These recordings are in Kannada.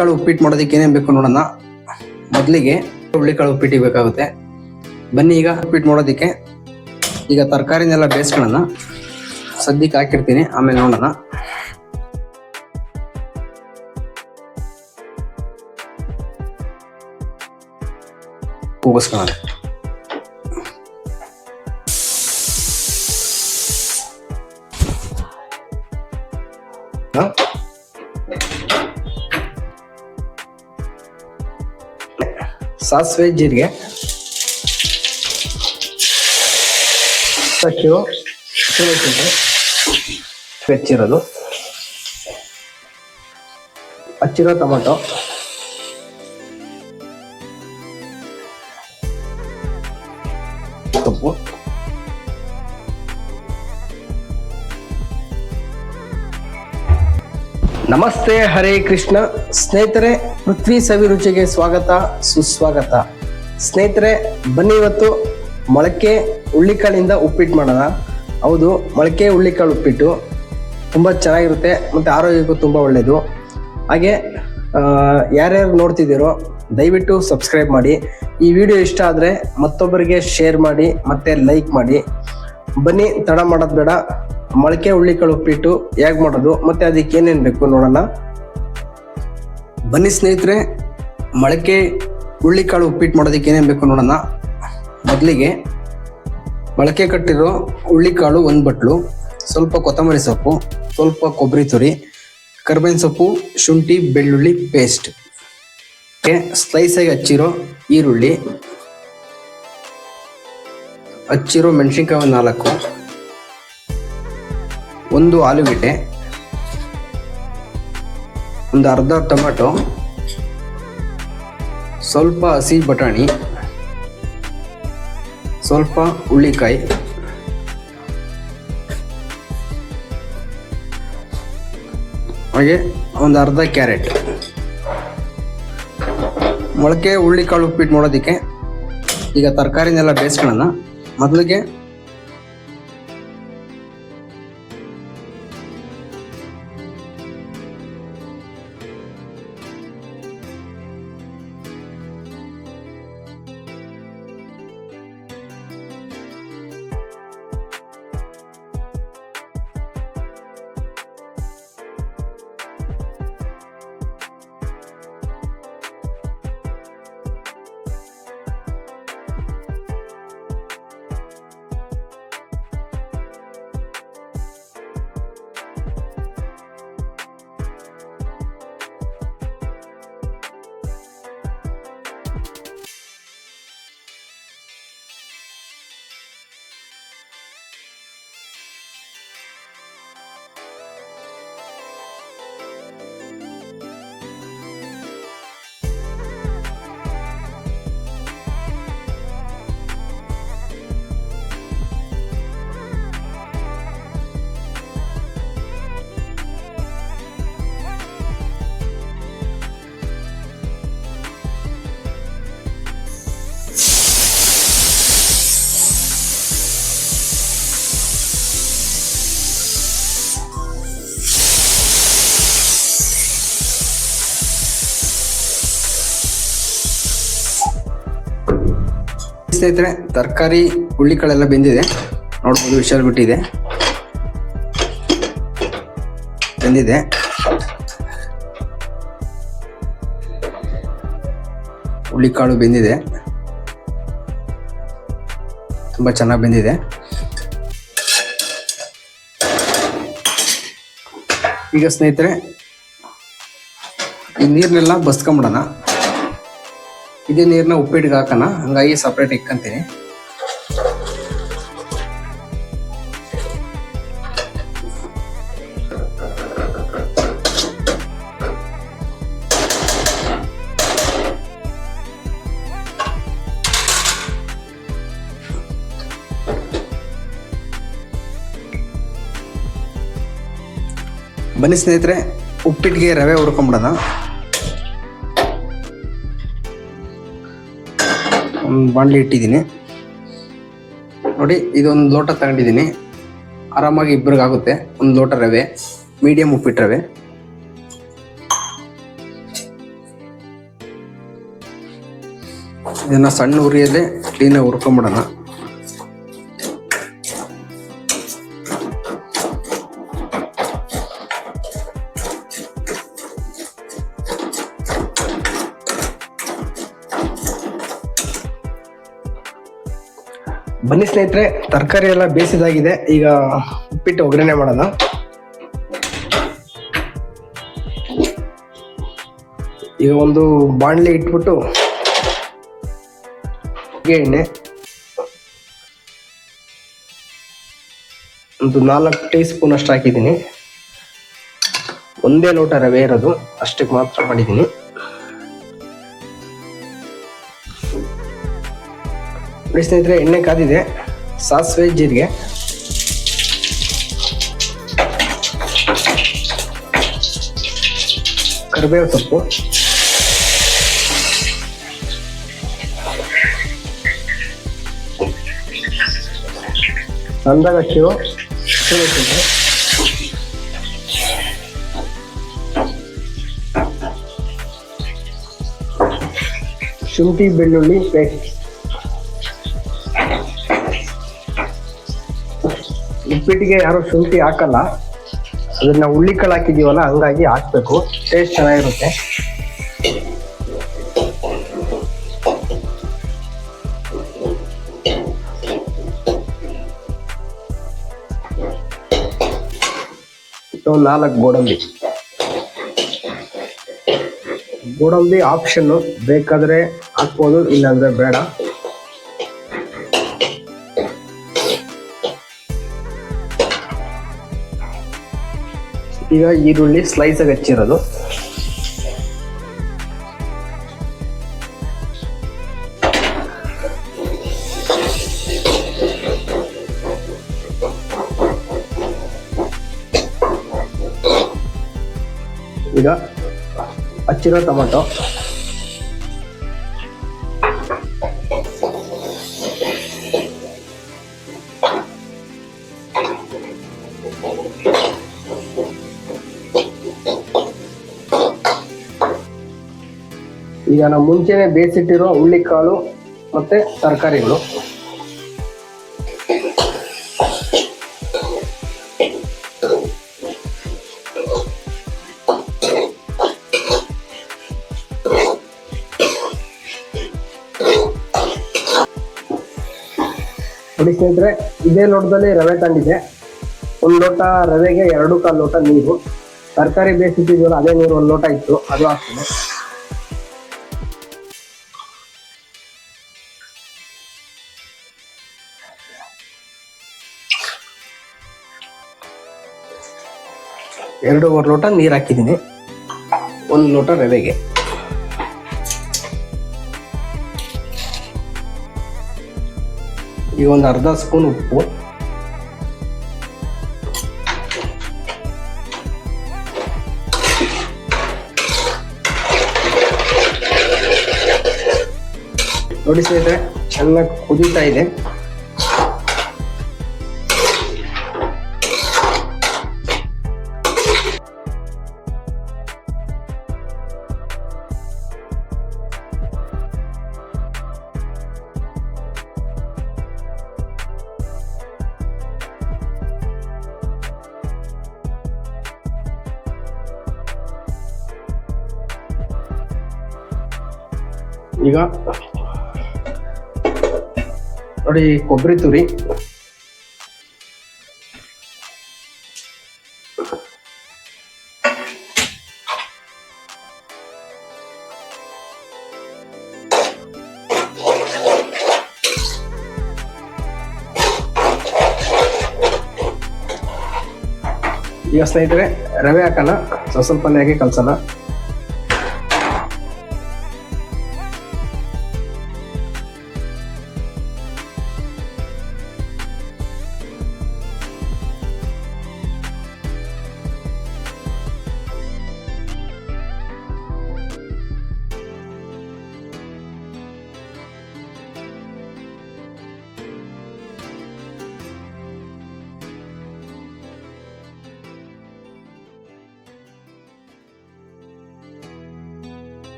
ಹುಳ್ಳಿಕಾಳು ಉಪ್ಪಿಟ್ಟು ಮಾಡೋದಕ್ಕೆ ಏನೇನು ಬೇಕು ನೋಡೋಣ. ಮೊದಲಿಗೆ ಹುಳ್ಳಿಕಾಳು ಉಪ್ಪಿಟ್ಟಿಗೆ ಬೇಕಾಗುತ್ತೆ. ಬನ್ನಿ ಈಗ ಉಪ್ಪಿಟ್ಟು ಮಾಡೋದಕ್ಕೆ ಈಗ ತರಕಾರಿನೆಲ್ಲ ಬೇಯಿಸ್ಕೊಳ್ಳೋಣ. ಸದ್ಯಕ್ಕೆ ಹಾಕಿರ್ತೀನಿ, ಆಮೇಲೆ ನೋಡೋಣ. ಕೂಗಿಸ್ಕೊಳ್ಳೋಣ. ಸಾಸಿವೆ, ಜೀರಿಗೆ, ಹೆಚ್ಚಿರೋದು, ಹಚ್ಚಿರೋ ಟೊಮೊಟೊ, ಸೊಪ್ಪು, ನಮಸ್ತೆ, ಹರೇ ಕೃಷ್ಣ. ಸ್ನೇಹಿತರೆ, ಪೃಥ್ವಿ ಸವಿರುಚಿಗೆ ಸ್ವಾಗತ, ಸುಸ್ವಾಗತ. ಸ್ನೇಹಿತರೆ, ಬನ್ನಿ ಇವತ್ತು ಮೊಳಕೆ ಹುಳ್ಳಿಕಾಳಿಂದ ಉಪ್ಪಿಟ್ಟು ಮಾಡೋಣ. ಹೌದು, ಮೊಳಕೆ ಹುಳ್ಳಿಕಾಳು ಉಪ್ಪಿಟ್ಟು ತುಂಬ ಚೆನ್ನಾಗಿರುತ್ತೆ ಮತ್ತು ಆರೋಗ್ಯಕ್ಕೂ ತುಂಬ ಒಳ್ಳೆಯದು. ಹಾಗೆ ಯಾರ್ಯಾರು ನೋಡ್ತಿದ್ದೀರೋ ದಯವಿಟ್ಟು ಸಬ್ಸ್ಕ್ರೈಬ್ ಮಾಡಿ. ಈ ವಿಡಿಯೋ ಇಷ್ಟ ಆದರೆ ಮತ್ತೊಬ್ಬರಿಗೆ ಶೇರ್ ಮಾಡಿ ಮತ್ತು ಲೈಕ್ ಮಾಡಿ. ಬನ್ನಿ, ತಡ ಮಾಡೋದು ಬೇಡ. ಮೊಳಕೆ ಹುಳ್ಳಿಕಾಳು ಉಪ್ಪಿಟ್ಟು ಹೇಗೆ ಮಾಡೋದು ಮತ್ತು ಅದಕ್ಕೆ ಏನೇನು ಬೇಕು ನೋಡೋಣ. ಬನ್ನಿ ಸ್ನೇಹಿತರೆ, ಮೊಳಕೆ ಹುಳ್ಳಿಕಾಳು ಉಪ್ಪಿಟ್ಟು ಮಾಡೋದಕ್ಕೆ ಏನೇನು ಬೇಕು ನೋಡೋಣ. ಮೊದಲಿಗೆ ಮೊಳಕೆ ಕಟ್ಟಿರೋ ಹುಳ್ಳಿಕಾಳು 1 ಬಟ್ಲು, ಸ್ವಲ್ಪ ಕೊತ್ತಂಬರಿ ಸೊಪ್ಪು, ಸ್ವಲ್ಪ ಕೊಬ್ಬರಿ ತುರಿ, ಕರಿಬೇವಿನ ಸೊಪ್ಪು, ಶುಂಠಿ ಬೆಳ್ಳುಳ್ಳಿ ಪೇಸ್ಟ್, ಸ್ಲೈಸಾಗಿ ಹಚ್ಚಿರೋ ಈರುಳ್ಳಿ, ಹಚ್ಚಿರೋ ಮೆಣಸಿನ್ಕಾಯಿ 4, 1 ಆಲೂಗೆಡ್ಡೆ, ಒಂದು ಅರ್ಧ ಟೊಮೆಟೊ, ಸ್ವಲ್ಪ ಹಸಿ ಬಟಾಣಿ, ಸ್ವಲ್ಪ ಹುಳ್ಳಿಕಾಯಿ, ಹಾಗೆ ಒಂದು ಅರ್ಧ ಕ್ಯಾರೆಟ್. ಮೊಳಕೆ ಹುಳ್ಳಿಕಾಳು ಉಪ್ಪಿಟ್ಟು ಮಾಡೋದಕ್ಕೆ ಈಗ ತರಕಾರಿನೆಲ್ಲ ಬೇಯಿಸ್ಕೊಳ್ಳೋಣ. ಮೊದಲಿಗೆ ಸ್ನೇಹಿತರೆ, ತರಕಾರಿ ಹುಳ್ಳಿಕಾಳೆಲ್ಲ ಬೆಂದಿದೆ. ನೋಡ್ಬೋದು, ವಿಷಲ್ ಬಿಟ್ಟಿದೆ, ಬೆಂದಿದೆ. ಹುಳ್ಳಿಕಾಳು ಬೆಂದಿದೆ, ತುಂಬ ಚೆನ್ನಾಗಿ ಬೆಂದಿದೆ. ಈಗ ಸ್ನೇಹಿತರೆ, ಈ ನೀರನ್ನೆಲ್ಲ ಬಸ್ಕೊಂಬಿಡೋಣ. ಇದೇ ನೀರನ್ನ ಉಪ್ಪಿಟ್ಟಿಗೆ ಹಾಕೋಣ, ಹಂಗಾಗಿ ಸಪ್ರೇಟ್ ಇಕ್ಕಂತೀನಿ. ಬನ್ನಿ ಸ್ನೇಹಿತರೆ, ಉಪ್ಪಿಟ್ಟಿಗೆ ರವೆ ಹುರ್ಕೊಂಬಿಡೋಣ. ಒಂದು ಬಾಣಲಿ ಇಟ್ಟಿದ್ದೀನಿ ನೋಡಿ. ಇದೊಂದು ಲೋಟ ತಗೊಂಡಿದ್ದೀನಿ, ಆರಾಮಾಗಿ ಇಬ್ಬರಿಗೆ ಆಗುತ್ತೆ. ಒಂದು ಲೋಟ ರವೆ, ಮೀಡಿಯಂ ಉಪ್ಪಿಟ್ಟು ರವೆ. ಇದನ್ನ ಸಣ್ಣ ಉರಿಯಲ್ಲೇ ಕ್ಲೀನಾಗಿ ಹುರ್ಕೊಂಬಿಡೋಣ. ಬನ್ನಿ ಸ್ನೇಹಿತರೆ, ತರಕಾರಿ ಎಲ್ಲ ಬೇಯಿಸಿದಾಗಿದೆ. ಈಗ ಉಪ್ಪಿಟ್ಟು ಒಗ್ಗರಣೆ ಮಾಡೋಣ. ಈಗ ಒಂದು ಬಾಣಲೆ ಇಟ್ಬಿಟ್ಟು ಎಣ್ಣೆ ಒಂದು 4 ಟೀ ಸ್ಪೂನ್ ಅಷ್ಟು ಹಾಕಿದ್ದೀನಿ. ಒಂದೇ ಲೋಟ ರವೆ ಇರೋದು, ಅಷ್ಟಕ್ಕೆ ಮಾತ್ರ ಮಾಡಿದ್ದೀನಿ. ನೋಡಿ ಸ್ನೇಹಿತರೆ, ಎಣ್ಣೆ ಕಾದಿದೆ. ಸಾಸಿವೆ, ಜೀರಿಗೆ, ಕರಿಬೇವು ಸೊಪ್ಪು, ಸಣ್ಣದಾಗಿ ಹಚ್ಚಿರೋ ಹಸಿಮೆಣಸಿನಕಾಯಿ, ಶುಂಠಿ ಬೆಳ್ಳುಳ್ಳಿ ಪೇಸ್ಟ್. ಉಪ್ಪಿಟ್ಟಿಗೆ ಯಾರು ಶುಂಠಿ ಹಾಕಲ್ಲ, ಅದನ್ನ ಹುಳ್ಳಿಕಾಳು ಹಾಕಿದೀವಲ್ಲ, ಹಂಗಾಗಿ ಹಾಕ್ಬೇಕು, ಟೇಸ್ಟ್ ಚೆನ್ನಾಗಿರುತ್ತೆ. ಒಂದು 4 ಗೋಡಂಬಿ ಆಪ್ಷನ್, ಬೇಕಾದ್ರೆ ಹಾಕ್ಬೋದು, ಇಲ್ಲಾಂದ್ರೆ ಬೇಡ. ಈಗ ಈರುಳ್ಳಿ ಸ್ಲೈಸ್ ಆಗಿ ಹಚ್ಚಿರೋದು, ಈಗ ಹಚ್ಚಿರೋ ಟೊಮೊಟೊ, ಈಗ ನಾವು ಮುಂಚೆನೆ ಬೇಯಿಸಿಟ್ಟಿರೋ ಹುಳ್ಳಿಕಾಳು ಮತ್ತೆ ತರಕಾರಿಗಳು, ನೋಡಿ ಸ್ನೇಹಿತರೆ, ಇದೇ ಲೋಟದಲ್ಲಿ ರವೆ ತಂದಿದೆ. 1 ಲೋಟ ರವೆಗೆ 2.25 ಲೋಟ ನೀರು. ತರಕಾರಿ ಬೇಯಿಸಿಟ್ಟಿದ್ವಲ್ಲ, ಅದೇ ನೀರು 1 ಲೋಟ ಇತ್ತು, ಅದು ಹಾಕ್ತೀನಿ. ಎರಡೂವರೆ ಲೋಟ ನೀರು ಹಾಕಿದ್ದೀನಿ 1 ಲೋಟ ರವೆಗೆ. ಈಗ ಒಂದು ಅರ್ಧ ಸ್ಪೂನ್ ಉಪ್ಪು, ನೋಡಿ ಸ್ನೇಹಿತರೆ, ಚೆನ್ನಾಗಿ ಕುದೀತಾ ಇದೆ. ಈಗ ನೋಡಿ ಕೊಬ್ಬರಿ ತುರಿ, ಈಗ ಸ್ನೇಹಿತರೆ ರವೆ ಹಾಕೋಣ, ಸ್ವಲ್ಪನೇ ಹಾಕಿ ಕಲಸೋಣ.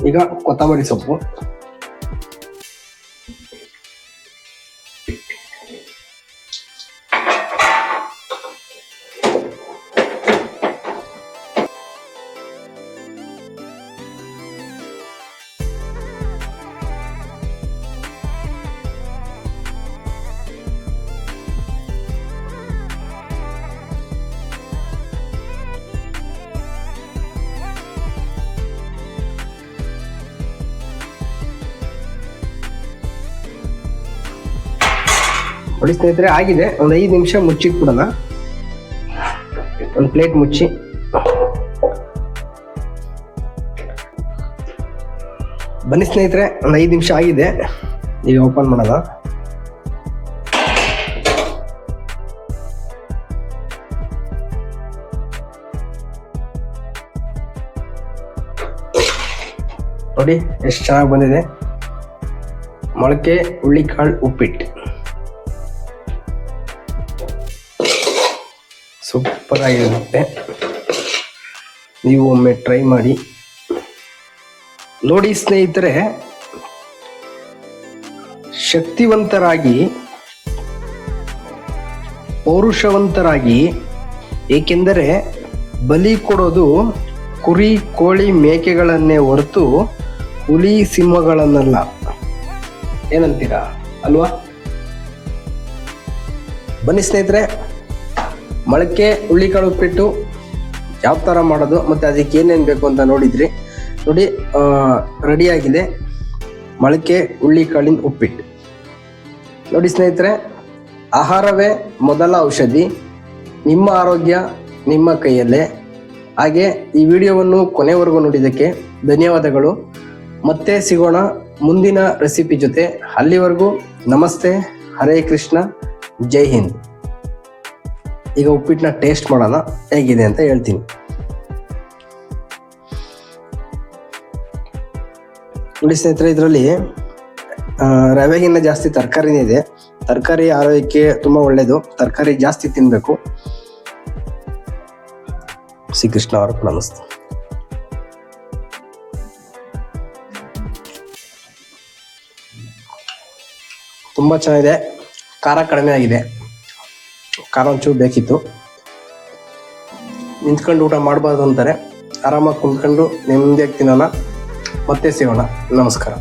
ಈಗ ಕೊತ್ತಂಬರಿ ಸೊಪ್ಪು, ನೋಡಿ ಸ್ನೇಹಿತರೆ ಆಗಿದೆ. ಒಂದು 5 ನಿಮಿಷ ಮುಚ್ಚಿಟ್ಬಿಡೋಣ. ಒಂದು ಪ್ಲೇಟ್ ಮುಚ್ಚಿ ಬನ್ನಿ ಸ್ನೇಹಿತರೆ, ಒಂದು 5 ನಿಮಿಷ ಆಗಿದೆ. ಈಗ ಓಪನ್ ಮಾಡೋಣ. ನೋಡಿ ಎಷ್ಟು ಚೆನ್ನಾಗಿ ಬಂದಿದೆ. ಮೊಳಕೆ ಹುಳ್ಳಿಕಾಳು ಉಪ್ಪಿಟ್ಟು ಸೂಪರ್ ಆಗಿರುತ್ತೆ. ನೀವು ಒಮ್ಮೆ ಟ್ರೈ ಮಾಡಿ ನೋಡಿ ಸ್ನೇಹಿತರೆ. ಶಕ್ತಿವಂತರಾಗಿ, ಪೌರುಷವಂತರಾಗಿ, ಏಕೆಂದರೆ ಬಲಿ ಕೊಡೋದು ಕುರಿ ಕೋಳಿ ಮೇಕೆಗಳನ್ನೇ ಹೊರತು ಹುಲಿ ಸಿಂಹಗಳನ್ನಲ್ಲ. ಏನಂತೀರಾ ಅಲ್ವಾ? ಬನ್ನಿ ಸ್ನೇಹಿತರೆ, ಮೊಳಕೆ ಹುಳ್ಳಿಕಾಳು ಉಪ್ಪಿಟ್ಟು ಯಾವ ಥರ ಮಾಡೋದು ಮತ್ತು ಅದಕ್ಕೆ ಏನೇನು ಬೇಕು ಅಂತ ನೋಡಿದ್ರಿ. ನೋಡಿ ರೆಡಿಯಾಗಿದೆ ಮೊಳಕೆ ಹುಳ್ಳಿಕಾಳಿನ ಉಪ್ಪಿಟ್ಟು. ನೋಡಿ ಸ್ನೇಹಿತರೆ, ಆಹಾರವೇ ಮೊದಲ ಔಷಧಿ. ನಿಮ್ಮ ಆರೋಗ್ಯ ನಿಮ್ಮ ಕೈಯಲ್ಲೇ. ಹಾಗೆ ಈ ವಿಡಿಯೋವನ್ನು ಕೊನೆವರೆಗೂ ನೋಡಿದ್ದಕ್ಕೆ ಧನ್ಯವಾದಗಳು. ಮತ್ತೆ ಸಿಗೋಣ ಮುಂದಿನ ರೆಸಿಪಿ ಜೊತೆ. ಅಲ್ಲಿವರೆಗೂ ನಮಸ್ತೆ, ಹರೇ ಕೃಷ್ಣ, ಜೈ ಹಿಂದ್. ಈಗ ಉಪ್ಪಿಟ್ಟನ್ನ ಟೇಸ್ಟ್ ಮಾಡೋಣ, ಹೇಗಿದೆ ಅಂತ ಹೇಳ್ತೀನಿ. ನೋಡಿ ಸ್ನೇಹಿತರೆ, ಇದರಲ್ಲಿ ರವೆಗಿನ್ನ ಜಾಸ್ತಿ ತರಕಾರಿನೇ ಇದೆ. ತರಕಾರಿ ಆರೋಗ್ಯಕ್ಕೆ ತುಂಬಾ ಒಳ್ಳೇದು. ತರಕಾರಿ ಜಾಸ್ತಿ ತಿನ್ಬೇಕು. ಶ್ರೀಕೃಷ್ಣ ಅರ್ಪಣ ಮಸ್ತು. ತುಂಬಾ ಚೆನ್ನಾಗಿದೆ. ಖಾರ ಕಡಿಮೆ ಆಗಿದೆ. ಖಾರ ಒಂಚೂರು ಬೇಕಿತ್ತು. ನಿಂತ್ಕೊಂಡು ಊಟ ಮಾಡಬಾರ್ದು ಅಂತಾರೆ. ಆರಾಮಾಗಿ ಕುಂತ್ಕೊಂಡು ನೆಮ್ಮದಿಯಾಗಿ ತಿನ್ನೋಣ. ಮತ್ತೆ ಸಿಗೋಣ. ನಮಸ್ಕಾರ.